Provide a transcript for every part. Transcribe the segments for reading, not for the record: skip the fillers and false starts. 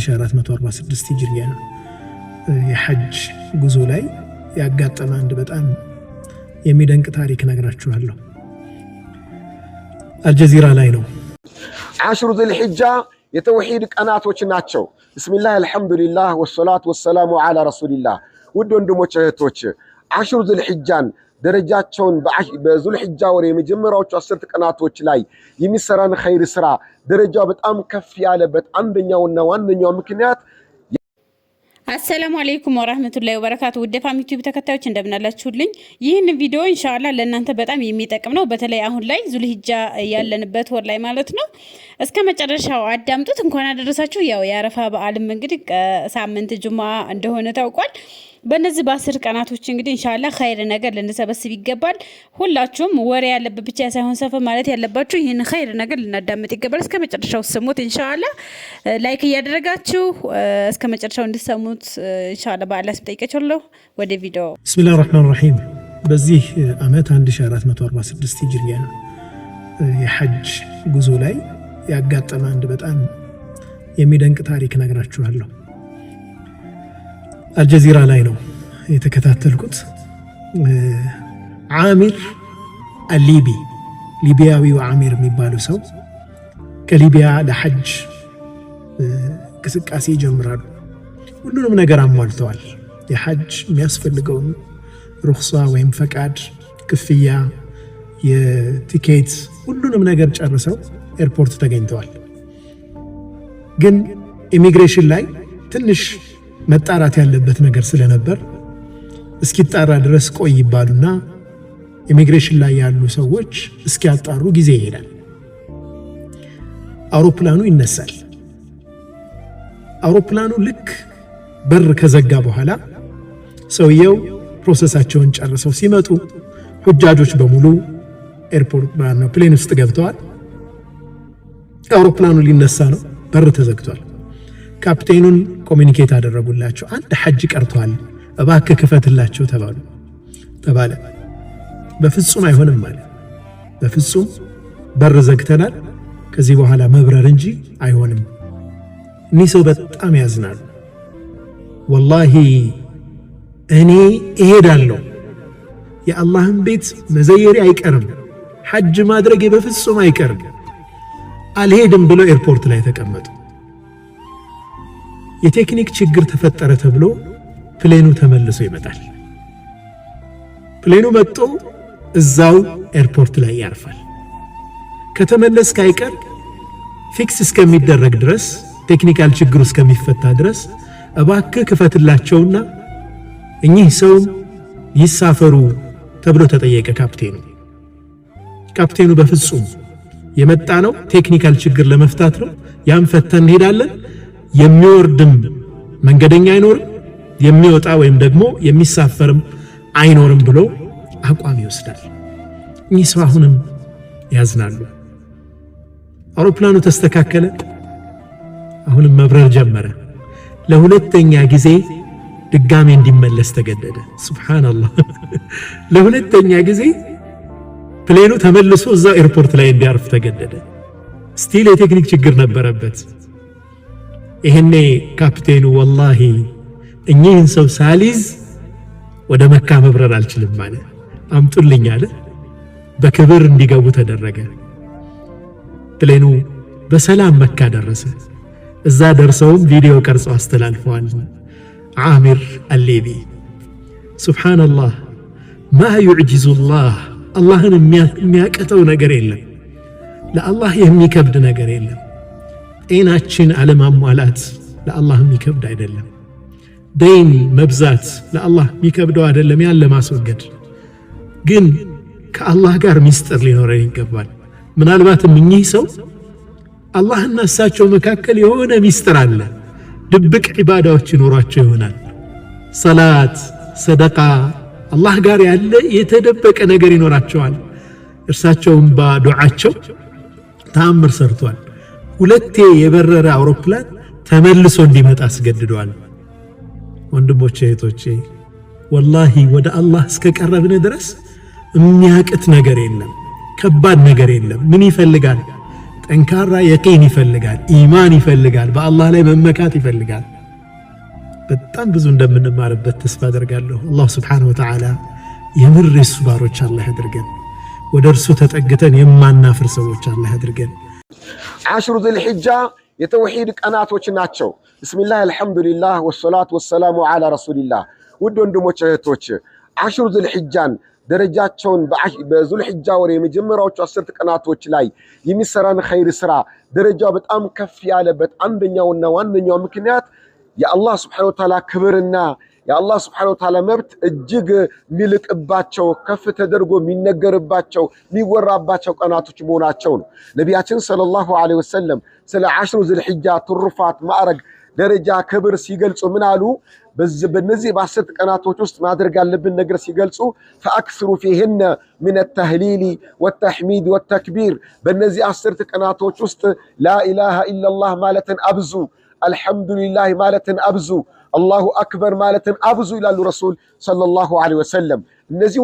1446 ሂጅሪያ የሐጅ ጉዞ ላይ ያጋጠመ አንድ በጣም የሚደንቅ ታሪክ ነግራችኋለሁ። አልጀዚራ ላይ ነው። አሽሩ ዙልሂጃ የተውሂድ ቀናቶች ናቸው። ቢስሚላህ አልሐምዱሊላህ ወሰላቱ ወሰላሙ ዐላ ረሱሊላህ። ውድ ወንድሞች እህቶች፣ አሽሩ ዙልሂጃን ደረጃቸውን በዙልሂጃ ወር የመጀመሪያዎቹ 10 ቀናቶች ላይ የሚሰራን ኸይር ስራ ደረጃው በጣም ከፍ ያለበት አንደኛውና ዋነኛው ምክንያት አሰላሙ አለይኩም ወራህመቱላሂ ወበረካቱ። ውድ ፋሚ ዩቲዩብ ተከታዮች እንደምናላችሁልኝ። ይህን ቪዲዮ ኢንሻአላህ ለእናንተ በጣም የሚጠቅም ነው። በተለይ አሁን ላይ ዙልሂጃ ያለንበት ወር ላይ ማለት ነው። እስከ መጨረሻው አዳምጡት። እንኳን አደረሳችሁ። ያው የአረፋ በዓልም እንግዲህ ሳምንት ጁማ እንደሆነ ታውቋል። በእነዚህ በ10 ቀናቶች እንግዲህ ኢንሻአላህ ኸይር ነገር ልንሰበስብ ይገባል። ሁላችሁም ወሬ ያለበት ብቻ ሳይሆን ሰፈ ማለት ያለባችሁ ይህን ኸይር ነገር ልናዳምጥ ይገባል። እስከ መጨረሻው ስሙት ኢንሻአላህ። ላይክ እያደረጋችሁ እስከ መጨረሻው እንድትሰሙት ኢንሻአላህ በአላህ ስጠይቀቻለሁ። ወደ ቪዲዮ ቢስሚላሂር ረህማኒር ረሂም። በዚህ ዓመት 1446 ሂጅሪያ የሐጅ ጉዞ ላይ ያጋጠመ አንድ በጣም የሚደንቅ ታሪክ ነግራችኋለሁ። አልጀዚራ ላይ ነው የተከታተልኩት። አሚር አልሊቢ ሊቢያዊው አሚር የሚባለው ሰው ከሊቢያ ለሐጅ እንቅስቃሴ ይጀምራሉ። ሁሉንም ነገር አሟልተዋል። የሐጅ የሚያስፈልገውን ሩኽሳ ወይም ፈቃድ፣ ክፍያ፣ የቲኬት ሁሉንም ነገር ጨርሰው ኤርፖርት ተገኝተዋል። ግን ኢሚግሬሽን ላይ ትንሽ መጣራት ያለበት ነገር ስለነበር እስኪጣራ ድረስ ቆይ ይባሉና ኢሚግሬሽን ላይ ያሉ ሰዎች እስኪያጣሩ ጊዜ ይሄዳል። አውሮፕላኑ ይነሳል። አውሮፕላኑ ልክ በር ከዘጋ በኋላ ሰውየው ፕሮሰሳቸውን ጨርሰው ሲመጡ ሁጃጆች በሙሉ ኤርፖርት ባነው ፕሌን ውስጥ ገብተዋል። አውሮፕላኑ ሊነሳ ነው። በር ተዘግቷል። ካፕቴኑን ኮሙኒኬት አደረጉላቸው። አንድ ሐጅ ቀርቷል፣ እባክህ ክፈትላቸው ተባለ። በፍጹም አይሆንም ማለት በፍጹም በር ዘግተናል፣ ከዚህ በኋላ መብረር እንጂ አይሆንም። እኒህ ሰው በጣም ያዝናሉ። ወላሂ እኔ እሄዳለሁ፣ የአላህን ቤት መዘየሪ አይቀርም፣ ሐጅ ማድረግ በፍጹም አይቀርም፣ አልሄድም ብለው ኤርፖርት ላይ ተቀመጡ። የቴክኒክ ችግር ተፈጠረ ተብሎ ፕሌኑ ተመልሶ ይመጣል። ፕሌኑ መጥቶ እዛው ኤርፖርት ላይ ያርፋል። ከተመለስክ አይቀር ፊክስ እስከሚደረግ ድረስ ቴክኒካል ችግሩ እስከሚፈታ ድረስ እባክህ ክፈትላቸውና እኚህ ሰው ይሳፈሩ ተብሎ ተጠየቀ ካፕቴኑ በፍጹም የመጣ ነው ቴክኒካል ችግር ለመፍታት ነው፣ ያን ፈተን እንሄዳለን፣ የሚወርድም መንገደኛ አይኖርም፣ የሚወጣ ወይም ደግሞ የሚሳፈርም አይኖርም ብሎ አቋም ይወስዳል። እኚህ ሰው አሁንም ያዝናሉ። አውሮፕላኑ ተስተካከለ። አሁንም መብረር ጀመረ። ለሁለተኛ ጊዜ ድጋሜ እንዲመለስ ተገደደ። ሱብሃንአላህ። ለሁለተኛ ጊዜ ፕሌኑ ተመልሶ እዛው ኤርፖርት ላይ እንዲያርፍ ተገደደ። ስቲል የቴክኒክ ችግር ነበረበት። ይሄኔ ካፕቴኑ ወላሂ እኚህን ሰው ሳሊዝ ወደ መካ መብረር አልችልም ማለት አምጡልኝ አለ። በክብር እንዲገቡ ተደረገ። ፕሌኑ በሰላም መካ ደረሰ። እዛ ደርሰውም ቪዲዮ ቀርጸው አስተላልፈዋል። አሚር አልሊቢ ሱብሃንአላህ። ማ ዩዕጂዙላህ፣ አላህን የሚያቀተው ነገር የለም፣ ለአላህ የሚከብድ ነገር የለም። ጤናችን አለማሟላት ለአላህ የሚከብድ አይደለም። ደይን መብዛት ለአላህ የሚከብደው አይደለም። ያን ለማስወገድ ግን ከአላህ ጋር ሚስጥር ሊኖረን ይገባል። ምናልባትም እኚህ ሰው አላህና እሳቸው መካከል የሆነ ሚስጥር አለ። ድብቅ ዒባዳዎች ይኖራቸው ይሆናል። ሰላት፣ ሰደቃ፣ አላህ ጋር ያለ የተደበቀ ነገር ይኖራቸዋል። እርሳቸውም በዱዓቸው ተአምር ሰርቷል። ሁለቴ የበረረ አውሮፕላን ተመልሶ እንዲመጣ አስገድዷል። ወንድሞቼ እህቶቼ፣ ወላሂ ወደ አላህ እስከቀረብን ድረስ የሚያቅት ነገር የለም፣ ከባድ ነገር የለም። ምን ይፈልጋል? ጠንካራ የቂን ይፈልጋል፣ ኢማን ይፈልጋል፣ በአላህ ላይ መመካት ይፈልጋል። በጣም ብዙ እንደምንማርበት ተስፋ አደርጋለሁ። አላህ ሱብሓነሁ ወተዓላ የምር የሱ ባሮች አላህ ያድርገን። ወደ እርሱ ተጠግተን የማናፍር ሰዎች አላህ ያድርገን። አሽሩ ዙልሒጃ የተውሂድ ቀናቶች ናቸው። ቢስሚላህ አልሐምዱሊላህ ወሰላቱ ወሰላሙ ዐላ ረሱሊላህ። ውድ ወንድሞች እህቶች፣ አሽሩ ዙልሒጃን ደረጃቸውን በዙልሒጃ ወር የመጀመሪያዎቹ 10 ቀናቶች ላይ የሚሰራን ኸይር ስራ ደረጃው በጣም ከፍ ያለበት አንደኛውና ዋነኛው ምክንያት የአላህ ሱብሓነሁ ወተዓላ ክብርና የአላህ ሱብሓነሁ ወተዓላ መብት እጅግ የሚልቅባቸው ከፍ ተደርጎ የሚነገርባቸው የሚወራባቸው ቀናቶች መሆናቸው ነው። ነቢያችን ሰለላሁ ዐለይሂ ወሰለም ስለ አሽሩ ዙልሒጃ ትሩፋት፣ ማዕረግ፣ ደረጃ፣ ክብር ሲገልጹ ምን አሉ? በነዚህ በ10 ቀናቶች ውስጥ ማድረግ ያለብን ነገር ሲገልጹ ፈአክስሩ ፊህነ ሚነ ተህሊሊ ወተሕሚድ ወተክቢር፣ በነዚህ 10 ቀናቶች ውስጥ ላኢላሃ ኢለላህ ማለትን አብዙ፣ አልሐምዱሊላህ ማለትን አብዙ፣ አላሁ አክበር ማለትን አብዙ ይላሉ ረሱል ሰለላሁ ዐለይሂ ወሰለም። እነዚህ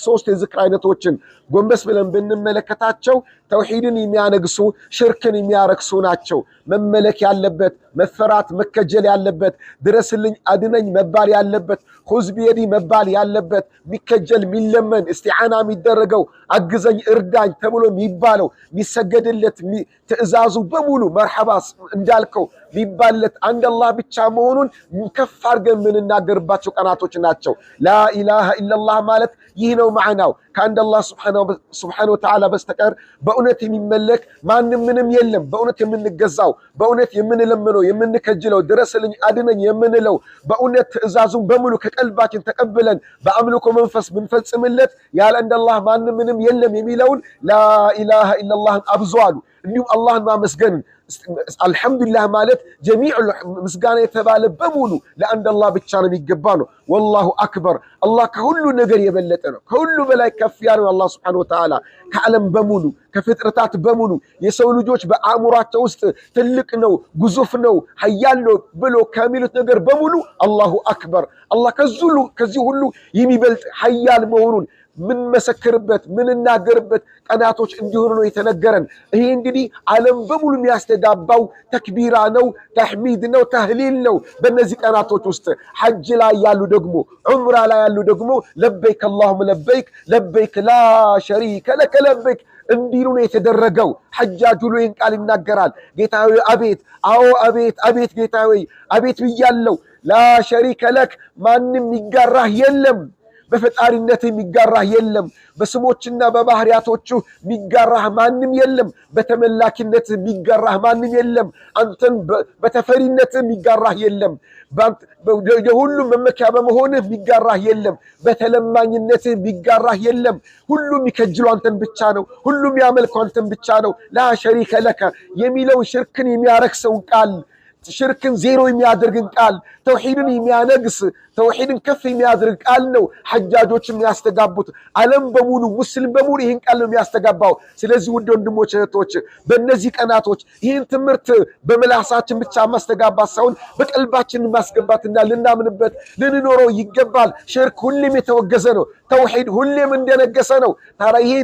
ሶስት የዝክር አይነቶችን ጎንበስ ብለን ብንመለከታቸው ተውሂድን የሚያነግሱ ሽርክን የሚያረክሱ ናቸው። መመለክ ያለበት መፈራት መከጀል ያለበት ድረስልኝ አድነኝ መባል ያለበት ሁዝ ቢየዲ መባል ያለበት ሚከጀል ሚለመን እስቲዓና የሚደረገው አግዘኝ እርዳኝ ተብሎ የሚባለው የሚሰገድለት ትዕዛዙ በሙሉ መርሐባ እንዳልከው የሚባልለት አንድ አላህ ብቻ መሆኑን ከፍ አድርገን የምንናገርባቸው ቀናቶች ናቸው። ላኢላሃ ኢለላህ ማለት ይህ ነው ማዕናው። ከአንድ አላህ ሱብሓነሁ ወተዓላ በስተቀር በእውነት የሚመለክ ማንም ምንም የለም። በእውነት የምንገዛው፣ በእውነት የምንለምነው፣ የምንከጅለው፣ ድረስልኝ አድነኝ የምንለው በእውነት ትዕዛዙን በሙሉ ከቀልባችን ተቀብለን በአምልኮ መንፈስ ብንፈጽምለት ያለ አንድ አላህ ማንም ምንም የለም የሚለውን ላኢላሃ ኢለላህን አብዙ አሉ። እንዲሁም አላህን ማመስገን አልሐምዱሊላህ ማለት ጀሚዕ ምስጋና የተባለ በሙሉ ለአንድ አላህ ብቻ ነው የሚገባ ነው። ወላሁ አክበር፣ አላህ ከሁሉ ነገር የበለጠ ነው። ከሁሉ በላይ ከፍ ያለ ነው አላህ ሱብሓነሁ ወተዓላ። ከዓለም በሙሉ ከፍጥረታት በሙሉ የሰው ልጆች በአእምሯቸው ውስጥ ትልቅ ነው፣ ግዙፍ ነው፣ ሀያል ነው ብሎ ከሚሉት ነገር በሙሉ አላሁ አክበር፣ አላህ ከዚህ ሁሉ የሚበልጥ ሀያል መሆኑን ምን መሰክርበት ምን እናገርበት ቀናቶች እንዲሆኑ ነው የተነገረን። ይሄ እንግዲህ ዓለም በሙሉ የሚያስተጋባው ተክቢራ ነው፣ ተሕሚድ ነው፣ ተህሊል ነው። በእነዚህ ቀናቶች ውስጥ ሐጅ ላይ ያሉ ደግሞ ዑምራ ላይ ያሉ ደግሞ ለበይክ አላሁመ ለበይክ ለበይክ ላ ሸሪከ ለከ ለበይክ እንዲሉ ነው የተደረገው። ሐጃጁ ይህን ቃል ይናገራል። ጌታዬ አቤት፣ አዎ አቤት፣ አቤት ጌታዬ አቤት ብያለሁ። ላ ሸሪከ ለክ ማንም የሚጋራህ የለም፣ በፈጣሪነት የሚጋራህ የለም፣ በስሞችና በባህሪያቶቹ የሚጋራህ ማንም የለም፣ በተመላኪነት የሚጋራህ ማንም የለም፣ አንተን በተፈሪነት የሚጋራህ የለም፣ የሁሉም መመኪያ በመሆንህ የሚጋራህ የለም፣ በተለማኝነት የሚጋራህ የለም። ሁሉም የሚከጅሉ አንተን ብቻ ነው፣ ሁሉም ያመልከው አንተን ብቻ ነው። ላ ሸሪከ ለከ የሚለው ሽርክን የሚያረክሰውን ቃል፣ ሽርክን ዜሮ የሚያደርግን ቃል፣ ተውሂድን የሚያነግስ ተውሂድን ከፍ የሚያደርግ ቃል ነው ሐጃጆች የሚያስተጋቡት። ዓለም በሙሉ ሙስሊም በሙሉ ይህን ቃል ነው የሚያስተጋባው። ስለዚህ ውድ ወንድሞች እህቶች፣ በእነዚህ ቀናቶች ይህን ትምህርት በመላሳችን ብቻ ማስተጋባት ሳይሆን በቀልባችን ማስገባትና ልናምንበት ልንኖረው ይገባል። ሽርክ ሁሌም የተወገዘ ነው፣ ተውሂድ ሁሌም እንደነገሰ ነው። ታዲያ ይሄ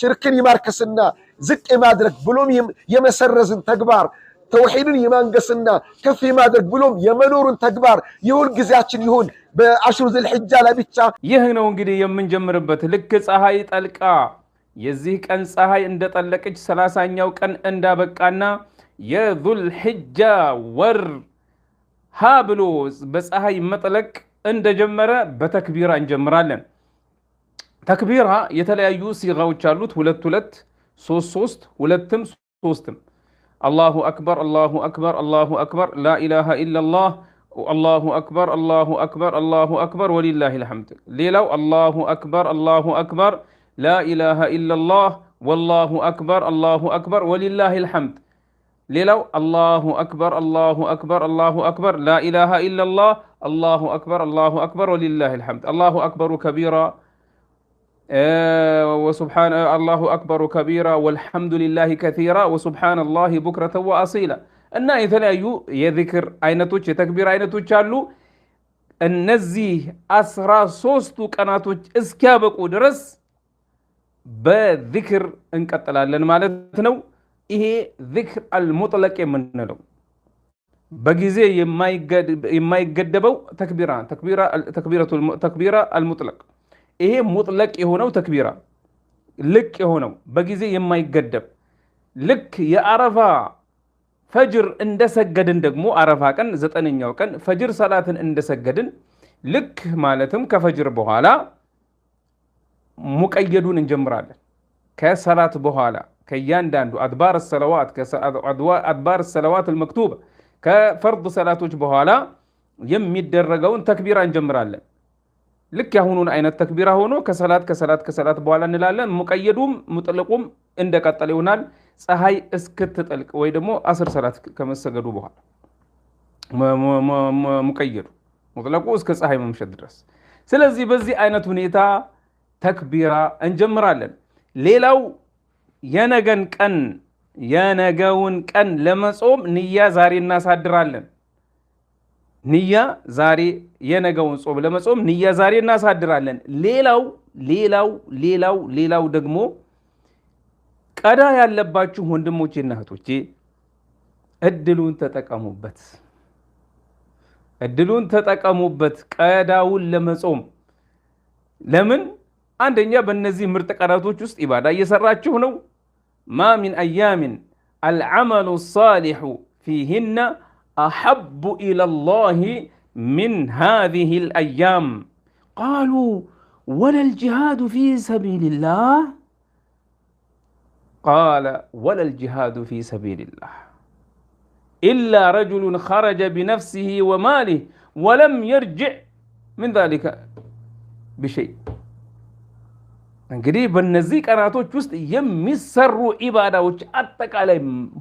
ሽርክን የማርከስና ዝቅ የማድረግ ብሎም የመሰረዝን ተግባር ተውሂድን የማንገስና ከፍ የማድረግ ብሎም የመኖርን ተግባር የሁል ጊዜያችን ይሁን። በአሽሩ ዙልሒጃ ላይ ብቻ ይህ ነው እንግዲህ የምንጀምርበት። ልክ ፀሐይ ጠልቃ የዚህ ቀን ፀሐይ እንደጠለቀች 30ኛው ቀን እንዳበቃና የዙልሒጃ ወር ሀ ብሎ በፀሐይ መጥለቅ እንደጀመረ በተክቢራ እንጀምራለን። ተክቢራ የተለያዩ ሲጋዎች አሉት። 2 3 2 3 الله أكبر الله أكبر الله أكبر لا إله إلا الله الله أكبر الله أكبر الله أكبر ولله الحمد. ليلو الله أكبر الله أكبر لا إله إلا الله والله أكبر الله أكبر ولله الحمد. ليلو الله أكبر الله أكبر الله أكبر لا إله إلا الله الله أكبر الله أكبر ولله الحمد. الله أكبر كبيرا وسبحان الله أكبر كبيرا والحمد لله كثيرا وسبحان الله بكرة وأصيلا. እና የተለያዩ የዚክር አይነቶች የተክቢር አይነቶች አሉ። እነዚህ 13ቱ ቀናቶች እስኪያበቁ ድረስ በዚክር እንቀጥላለን ማለት ነው። ይሄ ዚክር አልሙጥለቅ የምንለው በጊዜ የማይገደበው ተክቢራ አልሙጥለቅ። ይሄ ሙጥለቅ የሆነው ተክቢራ ልቅ የሆነው በጊዜ የማይገደብ ልክ የአረፋ ፈጅር እንደሰገድን ደግሞ አረፋ ቀን 9ኛው ቀን ፈጅር ሰላትን እንደሰገድን ልክ ማለትም ከፈጅር በኋላ ሙቀየዱን እንጀምራለን። ከሰላት በኋላ ከእያንዳንዱ አድባር ሰለዋት አልመክቱባ ከፈርድ ሰላቶች በኋላ የሚደረገውን ተክቢራ እንጀምራለን። ልክ ያሁኑን አይነት ተክቢራ ሆኖ ከሰላት በኋላ እንላለን። ሙቀየዱም ሙጥለቁም እንደቀጠለ ይሆናል ፀሐይ እስክትጠልቅ ወይ ደግሞ አስር ሰላት ከመሰገዱ በኋላ ሙቀየዱ ሙጥለቁ እስከ ፀሐይ መምሸት ድረስ። ስለዚህ በዚህ አይነት ሁኔታ ተክቢራ እንጀምራለን። ሌላው የነገውን ቀን ለመጾም ንያ ዛሬ እናሳድራለን። ንያ ዛሬ የነገውን ጾም ለመጾም ንያ ዛሬ እናሳድራለን። ሌላው ደግሞ ቀዳ ያለባችሁ ወንድሞቼና እህቶቼ እድሉን ተጠቀሙበት ቀዳውን ለመጾም። ለምን? አንደኛ በእነዚህ ምርጥ ቀናቶች ውስጥ ኢባዳ እየሰራችሁ ነው። ማ ሚን አያሚን አልዓመሉ ሳሊሑ ፊህነ አሐቡ ኢለላሂ ሚን ሃዚሂ አልአያም ቃሉ ወለል ጂሃዱ ፊ ሰቢልላህ ቃለ ወለል ጂሃዱ ፊ ሰቢልላህ ኢላ ረጁሉን ኸረጀ ቢነፍሲሂ ወማሊህ ወለም የርጅዕ ምን ዛሊከ ቢሸይ። እንግዲህ በእነዚህ ቀናቶች ውስጥ የሚሰሩ ኢባዳዎች አጠቃላይ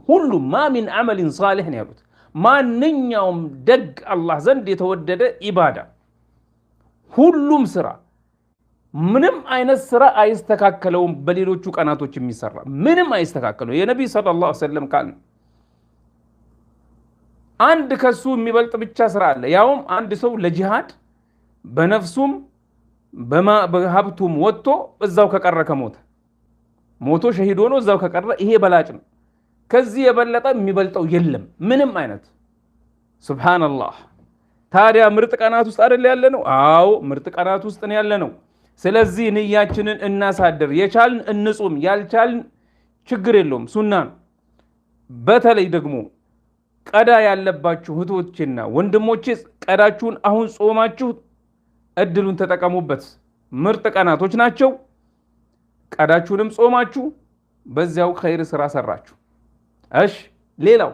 ሁሉም ማ ሚን ዐመሊን ሳሊሕ ነው ያሉት። ማንኛውም ደግ አላህ ዘንድ የተወደደ ኢባዳ ሁሉም ስራ ምንም አይነት ስራ አይስተካከለውም። በሌሎቹ ቀናቶች የሚሰራ ምንም አይስተካከለው። የነቢይ ሰለላሁ ዐለይሂ ወሰለም ቃል አንድ ከሱ የሚበልጥ ብቻ ስራ አለ። ያውም አንድ ሰው ለጂሃድ በነፍሱም በሀብቱም ወጥቶ እዛው ከቀረ ሞቶ ሸሂድ ሆኖ እዛው ከቀረ ይሄ በላጭ ነው። ከዚህ የበለጠ የሚበልጠው የለም ምንም አይነት። ሱብሃነላህ። ታዲያ ምርጥ ቀናት ውስጥ አይደል ያለ ነው? አዎ ምርጥ ቀናት ውስጥ ነው ያለ ነው። ስለዚህ ንያችንን እናሳድር። የቻልን እንጹም፣ ያልቻልን ችግር የለውም ሱና ነው። በተለይ ደግሞ ቀዳ ያለባችሁ እህቶችና ወንድሞቼ ቀዳችሁን አሁን ጾማችሁ እድሉን ተጠቀሙበት። ምርጥ ቀናቶች ናቸው። ቀዳችሁንም ጾማችሁ በዚያው ኸይር ስራ ሰራችሁ። እሺ ሌላው